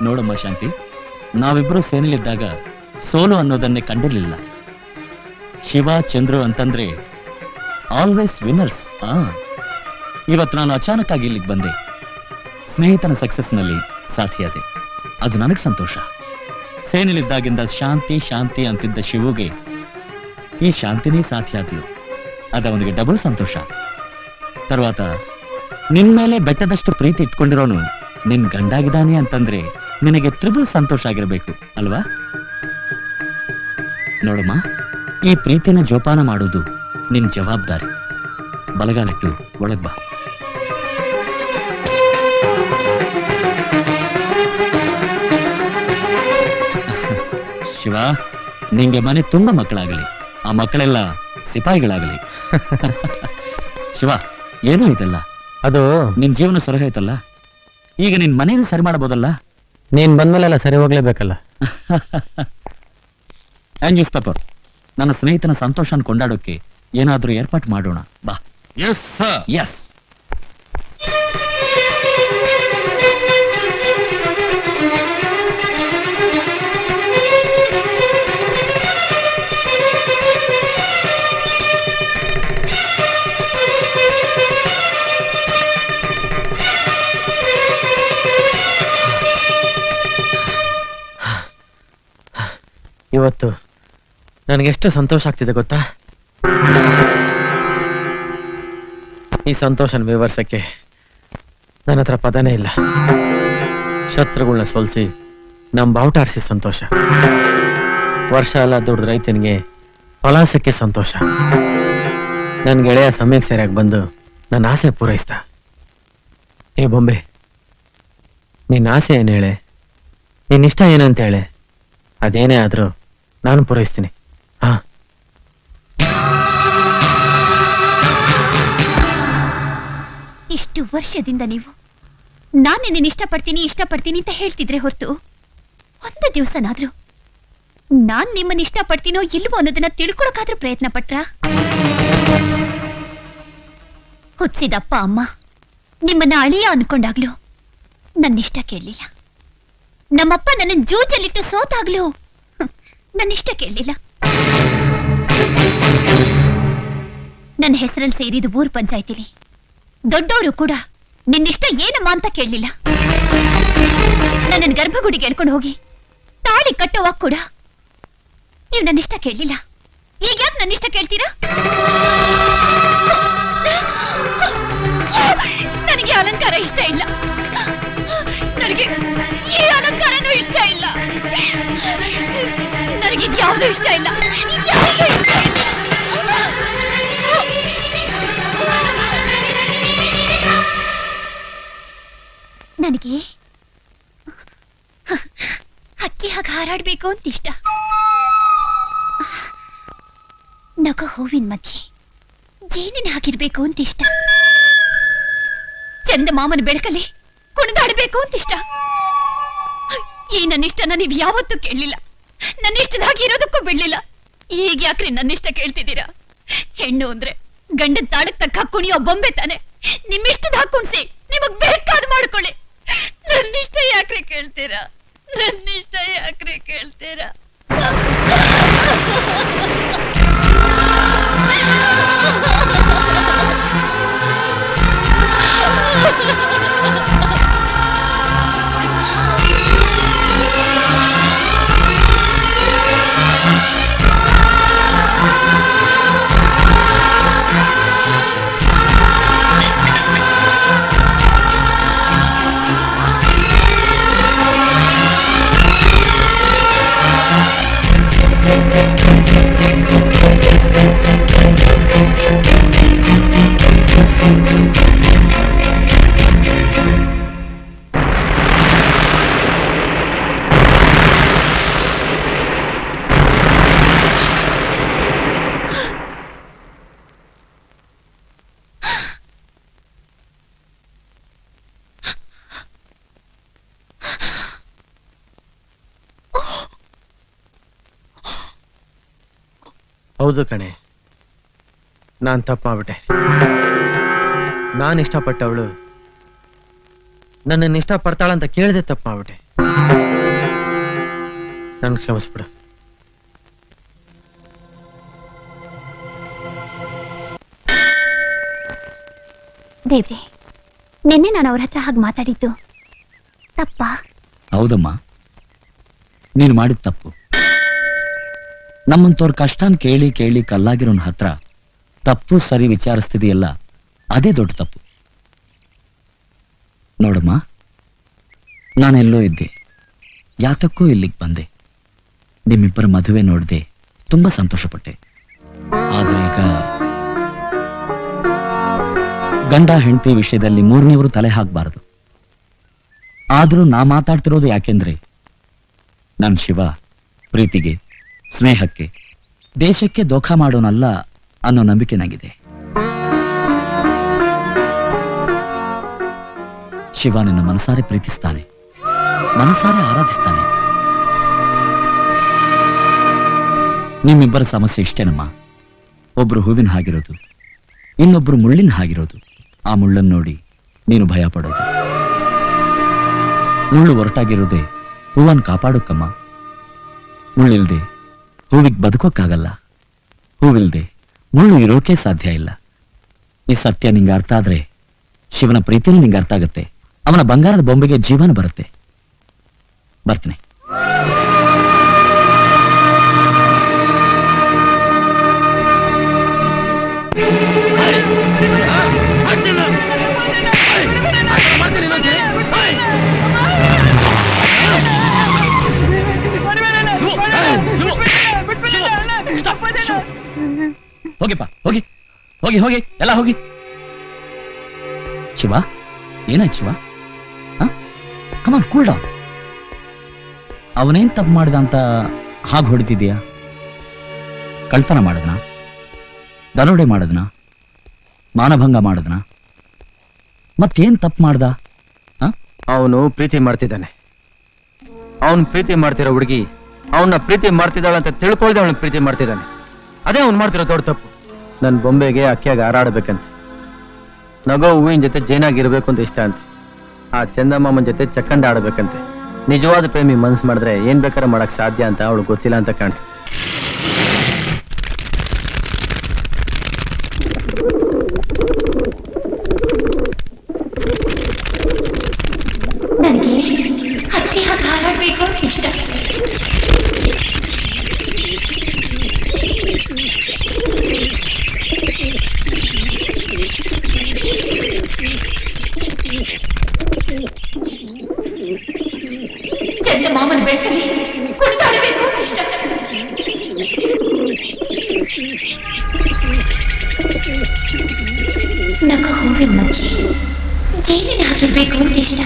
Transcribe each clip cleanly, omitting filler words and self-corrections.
ನೋಡಮ್ಮ ಶಾಂತಿ, ನಾವಿಬ್ರು ಸೇನೆಯಲ್ಲಿದ್ದಾಗ ಸೋಲು ಅನ್ನೋದನ್ನೇ ಕಂಡಿರ್ಲಿಲ್ಲ. ಶಿವ ಚಂದ್ರು ಅಂತಂದ್ರೆ ಆಲ್ವೇಸ್ ವಿನ್ನರ್ಸ್. ಇವತ್ತು ನಾನು ಅಚಾನಕ್ ಆಗಿ ಇಲ್ಲಿಗೆ ಬಂದೆ. ಸ್ನೇಹಿತನ ಸಕ್ಸಸ್ನಲ್ಲಿ ಸಾಥಿಯಾದೆ, ಅದು ನನಗೆ ಸಂತೋಷ. ಸೇನೆಯಲ್ಲಿದ್ದಾಗಿಂದ ಶಾಂತಿ ಶಾಂತಿ ಅಂತಿದ್ದ ಶಿವುಗೆ ಈ ಶಾಂತಿನೇ ಸಾಥಿಯಾದ್ಲು, ಅದವನಿಗೆ ಡಬಲ್ ಸಂತೋಷ. తర్వాత ನಿನ್ ಮೇಲೆ ಬೆಟ್ಟದಷ್ಟು ಪ್ರೀತಿ ಇಟ್ಕೊಂಡಿರೋನು ನಿನ್ ಗಂಡಾಗಿದ್ದಾನೆ ಅಂತಂದ್ರೆ ನಿನಗೆ ತ್ರಿಬಲ್ ಸಂತೋಷ ಆಗಿರ್ಬೇಕು ಅಲ್ವಾ? ನೋಡಮ್ಮ, ಈ ಪ್ರೀತಿನ ಜೋಪಾನ ಮಾಡೋದು ನಿನ್ ಜವಾಬ್ದಾರಿ. ಬಲಗಾಲಿಟ್ಟು ಒಳಗ್ ಬಾ. ಶಿವ, ನಿಂಗೆ ಮನೆ ತುಂಬಾ ಮಕ್ಕಳಾಗಲಿ, ಆ ಮಕ್ಕಳೆಲ್ಲ ಸಿಪಾಯಿಗಳಾಗಲಿ. ಶಿವ, ಏನೋ ಇದೆಲ್ಲ, ಅದು ನಿನ್ ಜೀವನ ಸರಿ ಹೋಯ್ತಲ್ಲ, ಈಗ ನಿನ್ ಮನೇನ ಸರಿ ಮಾಡಬಹುದಲ್ಲ? ನೀನ್ ಬಂದ್ಮೇಲೆಲ್ಲ ಸರಿ ಹೋಗ್ಲೇಬೇಕಲ್ಲ. ನ್ಯೂಸ್ ಪೇಪರ್, ನನ್ನ ಸ್ನೇಹಿತನ ಸಂತೋಷನ ಕೊಂಡಾಡೋಕೆ ಏನಾದ್ರೂ ಏರ್ಪಾಟ್ ಮಾಡೋಣ ಬಾ. Yes sir. ಎಸ್. ಇವತ್ತು ನನಗೆಷ್ಟು ಸಂತೋಷ ಆಗ್ತಿದೆ ಗೊತ್ತಾ? ಈ ಸಂತೋಷನ ವಿವರಿಸಕ್ಕೆ ನನ್ನ ಹತ್ರ ಪದನೇ ಇಲ್ಲ. ಶತ್ರುಗಳನ್ನ ಸೋಲಿಸಿ ನಮ್ಮ ಬಾವುಟಾರಿಸಿ ಸಂತೋಷ, ವರ್ಷ ಎಲ್ಲ ದುಡ್ದು ರೈತನಿಗೆ ಫಲಾಸಕ್ಕೆ ಸಂತೋಷ, ನನ್ನ ಗೆಳೆಯ ಸಮಯಕ್ಕೆ ಸರಿಯಾಗಿ ಬಂದು ನನ್ನ ಆಸೆ ಪೂರೈಸ್ತ. ಏ ಬೊಂಬೆ, ನಿನ್ನ ಆಸೆ ಏನು ಹೇಳೆ, ನಿನ್ನ ಇಷ್ಟ ಏನಂತ ಹೇಳೆ, ಅದೇನೇ ಆದ್ರೂ ನಾನು ಪೂರೈಸ್ತೀನಿ. ಹಾ, ಇಷ್ಟು ವರ್ಷದಿಂದ ನೀವು ನಾನು ನಿನ್ನ ಇಷ್ಟಪಡ್ತೀನಿ ಅಂತ ಹೇಳ್ತಿದ್ರೆ ಹೊರತು ಒಂದು ದಿವಸನಾದ್ರೂ ನಾನ್ ನಿಮ್ಮನ್ನ ಇಷ್ಟಪಡ್ತೀನೋ ಇಲ್ವೋ ಅನ್ನೋದನ್ನ ತಿಳ್ಕೊಳಕಾದ್ರೂ ಪ್ರಯತ್ನ ಪಟ್ರಾ? ಹುಟ್ಟಿಸಿದಪ್ಪ ಅಮ್ಮ ನಿಮ್ಮನ್ನ ಅಳಿಯ ಅನ್ಕೊಂಡಾಗ್ಲೂ ನನ್ನಿಷ್ಟ ಕೇಳಲಿಲ್ಲ. ನಮ್ಮಪ್ಪ ನನ್ನ ಜೂಜಲ್ಲಿಟ್ಟು ಸೋತಾಗ್ಲೂ ನನ್ನಿಷ್ಟ ಕೇಳಲಿಲ್ಲ. ನನ್ನ ಹೆಸರಲ್ಲಿ ಸೇರಿದ ಊರ್ ಪಂಚಾಯ್ತಿಲಿ ದೊಡ್ಡವರು ಕೂಡ ನಿನ್ನಿಷ್ಟ ಏನಮ್ಮ ಅಂತ ಕೇಳಲಿಲ್ಲ. ನನ್ನ ಗರ್ಭಗುಡಿಗೆ ಎಳ್ಕೊಂಡು ಹೋಗಿ ತಾಳಿ ಕಟ್ಟುವಾಗ ಕೂಡ ನೀವು ನನ್ನಿಷ್ಟ ಕೇಳಲಿಲ್ಲ. ಈಗ ಯಾಕೆ ನನ್ನಿಷ್ಟ ಕೇಳ್ತೀರಾ? ನನಗೆ ಅಲಂಕಾರ ಇಷ್ಟ ಇಲ್ಲ, ನನಗೆ ಈ ಅಲಂಕಾರನೂ ಇಷ್ಟ ಇಲ್ಲ, ನನಗೆ ಇದ್ಯಾವುದೂ ಇಷ್ಟ ಇಲ್ಲ, ಇದ್ಯಾವುದೂ ಇಷ್ಟ ಇಲ್ಲ. ನನಗೆ ಹಕ್ಕಿ ಹಾಗೆ ಹಾರಾಡ್ಬೇಕು ಅಂತ ಇಷ್ಟ. ನಗೋ ಹೂವಿನ ಮಧ್ಯೆ ಜೇನಿನ ಹಾಕಿರ್ಬೇಕು ಅಂತ ಇಷ್ಟ. ಚಂದ ಮಾಮನ ಬೆಳಕಲ್ಲಿ ಕುಣಿದಾಡಬೇಕು ಅಂತ ಇಷ್ಟ. ಈ ನನ್ನಿಷ್ಟನ ನೀವು ಯಾವತ್ತೂ ಕೇಳಲಿಲ್ಲ, ನನ್ನಿಷ್ಟದ ಹಾಗೆ ಇರೋದಕ್ಕೂ ಬಿಡ್ಲಿಲ್ಲ. ಈಗ ಯಾಕ್ರಿ ನನ್ನಿಷ್ಟ ಕೇಳ್ತಿದ್ದೀರಾ? ಹೆಣ್ಣು ಅಂದ್ರೆ ಗಂಡನ ತಾಳಕ್ ತಕ್ಕ ಕುಣಿಯೋ ಬೊಂಬೆ ತಾನೆ. ನಿಮ್ಮಿಷ್ಟದ ಹಾಕುಣ್ಸಿ ನಿಮಗ್ ಬೇಕಾದ ಮಾಡ್ಕೊಳ್ಳಿ. ನನ್ನಿಷ್ಟ ಯಾಕ್ರಿ ಕೇಳ್ತೀರಾ? ನನ್ನಿಷ್ಟ ಯಾಕ್ರಿ ಕೇಳ್ತೀರಾ? ಹೌದು ಕಣೆ, ನಾನ್ ತಪ್ಪು ಮಾಡ್ಬಿಟ್ಟೆ. ನಾನು ಇಷ್ಟಪಟ್ಟವಳು ನನ್ನನ್ನು ಇಷ್ಟಪಡ್ತಾಳಂತ ಕೇಳದೆ ತಪ್ಪು ಮಾಡ್ಬಿಟ್ಟೆ. ನನ್ ಕ್ಷಮಿಸ್ಬಿಡು. ದೇವ್ರೆ, ನಿನ್ನೆ ನಾನು ಅವ್ರ ಹತ್ರ ಹಾಗೆ ಮಾತಾಡಿದ್ದು ತಪ್ಪಾ? ಹೌದಮ್ಮ, ನೀನು ಮಾಡಿದ ತಪ್ಪು. ನಮ್ಮಂತವ್ರ ಕಷ್ಟನ್ ಕೇಳಿ ಕೇಳಿ ಕಲ್ಲಾಗಿರೋನ್ ಹತ್ರ ತಪ್ಪು ಸರಿ ವಿಚಾರಿಸ್ತಿದೆಯಲ್ಲ, ಅದೇ ದೊಡ್ಡ ತಪ್ಪು. ನೋಡಮ್ಮ, ನಾನೆಲ್ಲೋ ಇದ್ದೆ, ಯಾತಕ್ಕೂ ಇಲ್ಲಿಗೆ ಬಂದೆ. ನಿಮ್ಮಿಬ್ಬರ ಮದುವೆ ನೋಡ್ದೆ ತುಂಬಾ ಸಂತೋಷಪಟ್ಟೆ. ಆದ್ರೆ ಈಗ ಗಂಡ ಹೆಂಡತಿ ವಿಷಯದಲ್ಲಿ ಮೂರನೇವರು ತಲೆ ಹಾಕಬಾರದು. ಆದ್ರೂ ನಾ ಮಾತಾಡ್ತಿರೋದು ಯಾಕೆಂದ್ರೆ ನನ್ ಶಿವ ಪ್ರೀತಿಗೆ, ಸ್ನೇಹಕ್ಕೆ, ದೇಶಕ್ಕೆ ದೋಖ ಮಾಡೋನಲ್ಲ ಅನ್ನೋ ನಂಬಿಕೆ ನನಗಿದೆ. ಶಿವ ನಿನ್ನ ಮನಸಾರೆ ಪ್ರೀತಿಸ್ತಾನೆ, ಮನಸಾರೆ ಆರಾಧಿಸ್ತಾನೆ. ನಿಮ್ಮಿಬ್ಬರ ಸಮಸ್ಯೆ ಇಷ್ಟೇನಮ್ಮ, ಒಬ್ರು ಹೂವಿನ ಹಾಗಿರೋದು, ಇನ್ನೊಬ್ರು ಮುಳ್ಳಿನ ಹಾಗಿರೋದು. ಆ ಮುಳ್ಳನ್ನು ನೋಡಿ ನೀನು ಭಯ ಪಡೋದು. ಮುಳ್ಳು ಒರಟಾಗಿರೋದೆ ಹೂವನ್ನು ಕಾಪಾಡೋಕ್ಕಮ್ಮ. ಮುಳ್ಳಿಲ್ದೆ ಹೂವಿಗೆ ಬದುಕೋಕ್ಕಾಗಲ್ಲ, ಹೂವಿಲ್ದೆ ಮುಳ್ಳು ಇರೋಕೆ ಸಾಧ್ಯ ಇಲ್ಲ. ಈ ಸತ್ಯ ನಿಂಗೆ ಅರ್ಥ ಆದ್ರೆ ಶಿವನ ಪ್ರೀತಿನೂ ನಿಂಗೆ ಅರ್ಥ ಆಗತ್ತೆ. ಅವನ ಬಂಗಾರದ ಬೊಂಬೆಗೆ ಜೀವನ ಬರುತ್ತೆ. ಬರ್ತೀನಿ. ಹೋಗಿಪ್ಪ, ಹೋಗಿ ಹೋಗಿ ಹೋಗಿ, ಎಲ್ಲ ಹೋಗಿ. ಶಿವ, ಏನಾಯ್ತು ಶಿವ? ಕಮಾನ್, ಕೂಲ್ ಡೌನ್. ಅವನೇನ್ ತಪ್ಪು ಮಾಡಿದ ಅಂತ ಹಾಗೆ ಹೊಡಿತಿದ್ಯಾ? ಕಳ್ತನ ಮಾಡದ್ನ, ದರೋಡೆ ಮಾಡದ್ನ, ಮಾನಭಂಗ ಮಾಡದ್ನ, ಮತ್ತೇನ್ ತಪ್ಪು ಮಾಡ್ದ? ಅವನು ಪ್ರೀತಿ ಮಾಡ್ತಿದ್ದಾನೆ. ಅವನ್ ಪ್ರೀತಿ ಮಾಡ್ತಿರೋ ಹುಡುಗಿ ಅವನ್ನ ಪ್ರೀತಿ ಮಾಡ್ತಿದ್ದಾಳೆ ಅಂತ ತಿಳ್ಕೊಳ್ದೆ ಅವನ ಪ್ರೀತಿ ಮಾಡ್ತಿದ್ದಾನೆ. ಅದೇ ಅವ್ನು ಮಾಡ್ತಿರೋ ದೊಡ್ಡ ತಪ್ಪು. ನನ್ ಬೊಂಬೆಗೆ ಅಕ್ಕಿಯಾಗಿ ಹಾರಾಡ್ಬೇಕಂತ, ನಗೋ ಹೂವಿನ ಜೊತೆ ಜೇನಾಗಿರ್ಬೇಕು ಅಂತ ಇಷ್ಟ ಅಂತ, ಆ ಚಂದಮಾಮನ್ ಜೊತೆ ಚಕ್ಕಂಡ ಆಡ್ಬೇಕಂತೆ. ನಿಜವಾದ ಪ್ರೇಮಿ ಮನ್ಸು ಮಾಡಿದ್ರೆ ಏನ್ ಬೇಕಾದ್ರೆ ಮಾಡಕ್ ಸಾಧ್ಯ ಅಂತ ಅವಳು ಗೊತ್ತಿಲ್ಲ ಅಂತ ಕಾಣಿಸುತ್ತೆ. ನನಗೆ ಹಕ್ಕಿ ಹಾಗೆ ಹಾರಾಡ್ಬೇಕು ಅಂತ ಇಷ್ಟ. ಚಂದಮಾಮನ ಬೆಳಕಲ್ಲಿ ಕುಣಿದಾಡಬೇಕು ಅಂತ ಇಷ್ಟ. ನಗ ಹೂವಿನ ಮಧ್ಯೆ ಜೇನಿನ ಹಾಕಿರ್ಬೇಕು ಅಂತ ಇಷ್ಟ.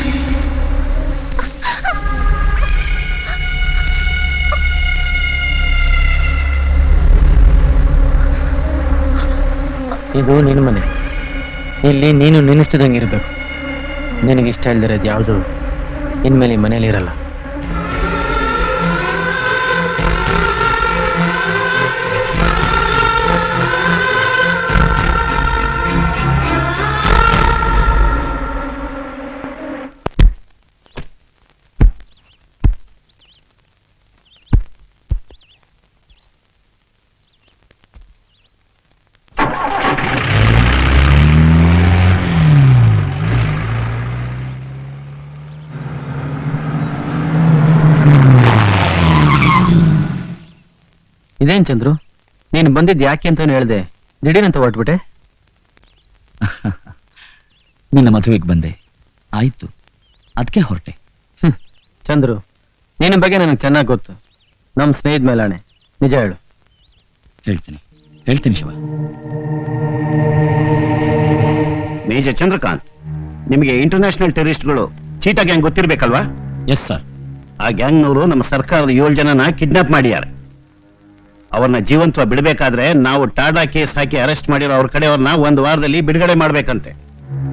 ಇದು ನಿನ್ನ ಮನೆ, ಇಲ್ಲಿ ನೀನು ನಿನ್ನಿಷ್ಟದಂಗಿರ್ಬೇಕು. ನಿನಗಿಷ್ಟ ಇಲ್ದಿರೋದು ಯಾವುದು ಇನ್ಮೇಲೆ ಈ ಮನೇಲಿ ಇರಲ್ಲ. ಇದೇನ್ ಚಂದ್ರು, ನೀನು ಬಂದಿದ್ ಯಾಕೆ ಅಂತಾನು ಹೇಳ್ದೆ, ದಿಢೀರಂತ ಹೊರಟ್ಬಿಟ್ಟೆ. ನಿನ್ನ ಮದುವೆಗೆ ಬಂದೆ, ಆಯ್ತು, ಅದಕ್ಕೆ ಹೊರಟೆ. ಚಂದ್ರು, ನಿನ್ನ ಬಗ್ಗೆ ನನಗೆ ಚೆನ್ನಾಗಿ ಗೊತ್ತು. ನಮ್ ಸ್ನೇಹಿತ ಮೇಲಾಣೆ, ನಿಜ ಹೇಳು. ಹೇಳ್ತೀನಿ ಶಿವ. ಮೇಜರ್ ಚಂದ್ರಕಾಂತ್, ನಿಮಗೆ ಇಂಟರ್ನ್ಯಾಷನಲ್ ಟೆರರಿಸ್ಟ್ಗಳು ಚೀಟಾ ಗ್ಯಾಂಗ್ ಗೊತ್ತಿರ್ಬೇಕಲ್ವಾ? Yes sir. ಆ ಗ್ಯಾಂಗ್ನವರು ನಮ್ಮ ಸರ್ಕಾರದ 7 ಜನನ ಕಿಡ್ನಾಪ್ ಮಾಡಿದ್ದಾರೆ. ಅವ್ರನ್ನ ಜೀವಂತವಾಗಿ ಬಿಡಬೇಕಾದ್ರೆ ನಾವು ಟಾಡಾ ಕೇಸ್ ಹಾಕಿ ಅರೆಸ್ಟ್ ಮಾಡಿರೋ ಅವ್ರ ಕಡೆಯವ್ರನ್ನ 1 ವಾರದಲ್ಲಿ ಬಿಡುಗಡೆ ಮಾಡ್ಬೇಕಂತೆ.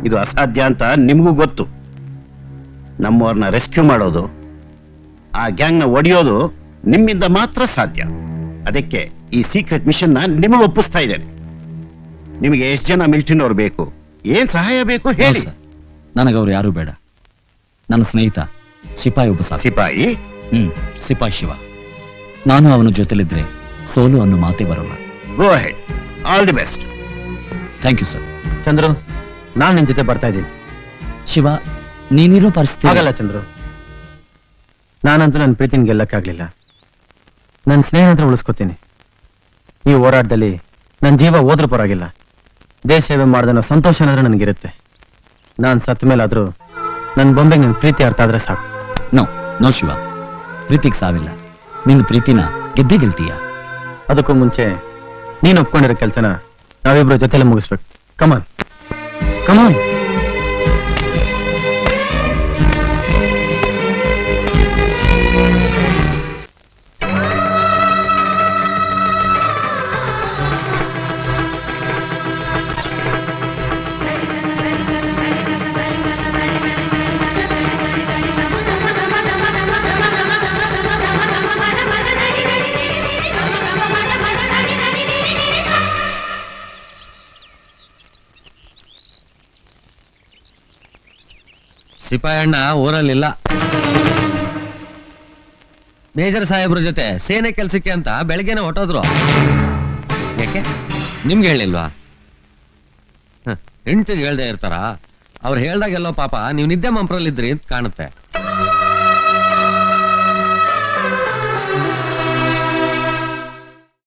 ಇದು ಅಸಾಧ್ಯ ಅಂತ ನಿಮಗೂ ಗೊತ್ತು. ನಮ್ಮವ್ರನ್ನ ರೆಸ್ಕ್ಯೂ ಮಾಡೋದು, ಆ ಗ್ಯಾಂಗ್ನ ಒಡೆಯೋದು ನಿಮ್ಮಿಂದ ಮಾತ್ರ ಸಾಧ್ಯ. ಅದಕ್ಕೆ ಈ ಸೀಕ್ರೆಟ್ ಮಿಷನ್ ನಿಮಗೆ ಒಪ್ಪಿಸ್ತಾ ಇದ್ದೇನೆ. ನಿಮಗೆ ಎಷ್ಟು ಜನ ಮಿಲಿಟರಿನವ್ರು ಬೇಕು, ಏನ್ ಸಹಾಯ ಬೇಕು ಹೇಳಿ. ನನಗವ್ರು ಯಾರು ಬೇಡ. ನನ್ನ ಸ್ನೇಹಿತ ಸಿಪಾಯಿ ಒಬ್ಬ ಸಾಕು. ಸಿಪಾಯಿ? ಸಿಪಾಯಿ ಶಿವ. ನಾನು ಅವನ ಜೊತೆಲಿದ್ರೆ ಸೋಲು ಅನ್ನೋ ಮಾತೇ ಬರೋಲ್ಲ. Go ahead. All the best. Thank you sir. Chandru, ನಾನ್ ನಿನ್ ಜೊತೆ ಬರ್ತಾ ಇದ್ದೀನಿ. ಶಿವ, ನೀನಿರೋ ಪರಿಸ್ಥಿತಿ ಆಗಲ್ಲ ಚಂದ್ರು. ನಾನಂತೂ ನನ್ನ ಪ್ರೀತಿನ ಗೆಲ್ಲಕ್ಕಾಗ್ಲಿಲ್ಲ. ನನ್ನ ಸ್ನೇಹ ಹತ್ರ ಉಳಿಸ್ಕೊತೀನಿ. ಈ ಹೋರಾಟದಲ್ಲಿ ನನ್ನ ಜೀವ ಹೋದ್ರೂ ಪರವಾಗಿಲ್ಲ. ದೇಶ ಸೇವೆ ಮಾಡ್ದನ್ನೋ ಸಂತೋಷ ಏನಾದ್ರೂ ನನಗಿರುತ್ತೆ. ನಾನು ಸತ್ತ ಮೇಲಾದ್ರೂ ನನ್ನ ಬೊಂಬೆಗೆ ನನ್ನ ಪ್ರೀತಿ ಅರ್ಥ ಆದ್ರೆ ಸಾಕು. ನೋ ಶಿವ, ಪ್ರೀತಿಗೆ ಸಾವಿಲ್ಲ. ನಿನ್ನ ಪ್ರೀತಿನ ಗೆದ್ದೇ ಗೆಲ್ತೀಯ. ಅದಕ್ಕೂ ಮುಂಚೆ ನೀನು ಒಪ್ಕೊಂಡಿರೋ ಕೆಲಸನ ನಾವಿಬ್ರು ಜೊತೆಲೆ ಮುಗಿಸ್ಬೇಕು. ಕಮಾನ್ ಕಮಾನ್. ಸಿಪಾಯಿ ಅಣ್ಣ ಊರಲ್ಲಿಲ್ಲ. ಮೇಜರ್ ಸಾಹೇಬ್ರ ಜೊತೆ ಸೇನೆ ಕೆಲ್ಸಕ್ಕೆ ಅಂತ ಬೆಳಗ್ಗೆನೆ ಹೊಟ್ಟೋದ್ರು. ಯಾಕೆ ನಿಮ್ಗೆ ಹೇಳಿಲ್ವಾ? ಹೆಂಡತಿಗೆ ಹೇಳ್ದೆ ಇರ್ತಾರ. ಅವ್ರು ಹೇಳ್ದಾಗೆಲ್ಲೋ ಪಾಪ ನೀವು ನಿದ್ದೆ ಮಂಪ್ರಲ್ಲಿದ್ರಿ ಅಂತ ಕಾಣುತ್ತೆ.